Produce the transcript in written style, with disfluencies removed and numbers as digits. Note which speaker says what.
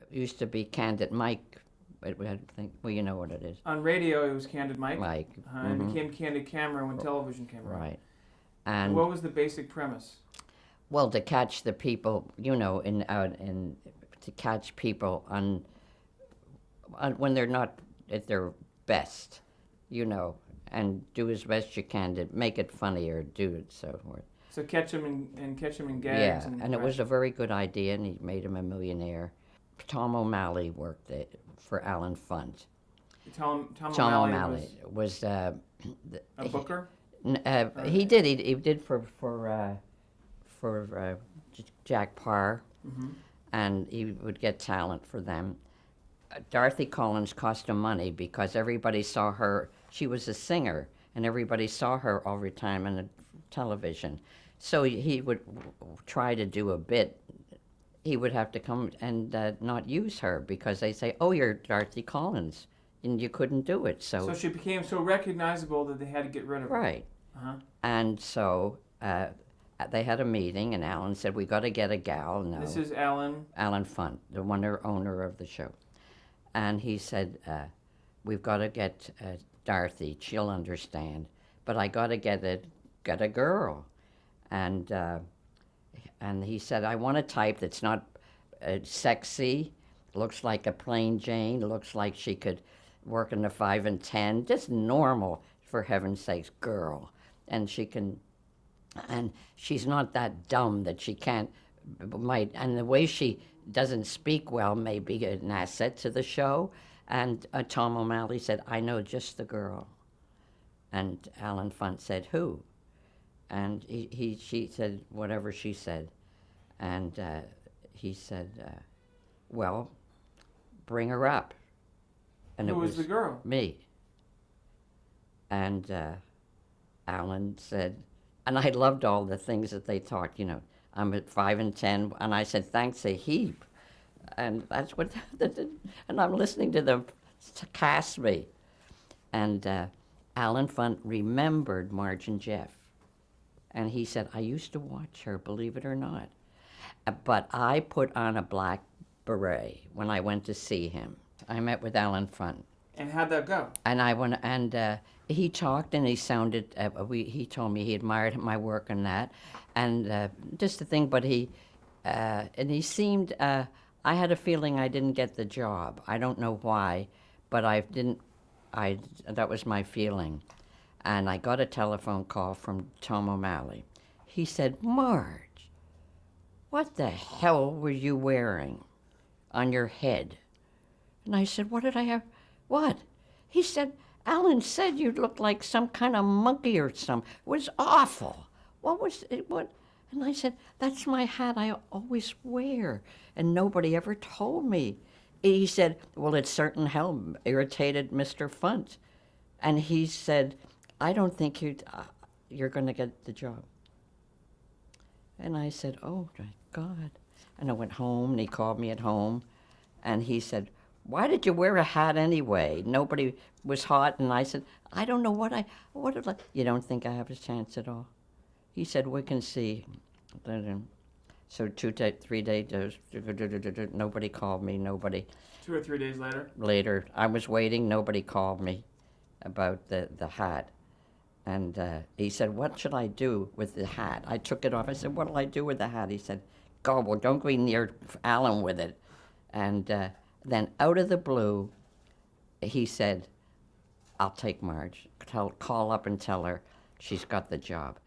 Speaker 1: used to be Candid Mike. I think, well, you know what it is.
Speaker 2: On radio, it was Candid Mike.
Speaker 1: Mike.
Speaker 2: And it became Candid Camera when television came around.
Speaker 1: Right.
Speaker 2: And what was the basic premise?
Speaker 1: Well, to catch the people, to catch people on when they're not at their best, and do as best you can to make it funny or do it so forth.
Speaker 2: So catch them in gags.
Speaker 1: Yeah, and it was a very good idea, and he made him a millionaire. Tom O'Malley worked for Alan Funt.
Speaker 2: Tom
Speaker 1: O'Malley was
Speaker 2: a booker.
Speaker 1: He did for Jack Parr, and he would get talent for them. Dorothy Collins cost him money because everybody saw her. She was a singer, and everybody saw her all the time on the television. So he would try to do a bit. He would have to come and not use her because they say, "Oh, you're Dorothy Collins," and you couldn't do it.
Speaker 2: So she became so recognizable that they had to get rid of her.
Speaker 1: Right. And so they had a meeting, and Alan said, "We got to get a gal." No.
Speaker 2: This is Alan.
Speaker 1: Alan Funt, the owner of the show, and he said, "We've got to get Dorothy. She'll understand, but I got to get a girl," and he said, "I want a type that's not sexy, looks like a plain Jane, looks like she could work in the 5 and 10, just normal, for heaven's sakes, girl, and she's not that dumb that she might, and the way she doesn't speak well may be an asset to the show." And Tom O'Malley said, "I know just the girl." And Alan Funt said, "Who?" And she said whatever she said, and he said, "Well, bring her up." And
Speaker 2: Who was the girl?
Speaker 1: Me. And Alan said, and I loved all the things that they talked. I'm at 5 and 10, and I said, "Thanks a heap," and that's what. And I'm listening to them cast me, and Alan Funt remembered Marge and Jeff. And he said, "I used to watch her, believe it or not. But I put on a black beret when I went to see him. I met with Alan Funt."
Speaker 2: And how'd that go?
Speaker 1: And I went, and he talked, and he sounded, he told me he admired my work and that. And just the thing, but and he seemed, I had a feeling I didn't get the job. I don't know why, but that was my feeling. And I got a telephone call from Tom O'Malley. He said, "Marge, what the hell were you wearing on your head?" And I said, "What did I have? What?" He said, "Alan said you looked like some kind of monkey or something. It was awful. What was it? What?" And I said, "That's my hat I always wear, and nobody ever told me." He said, "Well, it certain hell irritated Mr. Funt." And he said, "I don't think you're going to get the job." And I said, "Oh, my God." And I went home, and he called me at home, and he said, "Why did you wear a hat anyway? Nobody was hot." And I said, "I don't know what did I, you don't think I have a chance at all?" He said, "We can see." So 3 days, nobody called me, nobody.
Speaker 2: 2 or 3 days later?
Speaker 1: Later, I was waiting, nobody called me about the hat. And he said, "What should I do with the hat?" I took it off. I said, "What'll I do with the hat?" He said, "Go, well, don't go near Alan with it." And then out of the blue, he said, "I'll take Marge. Call up and tell her she's got the job."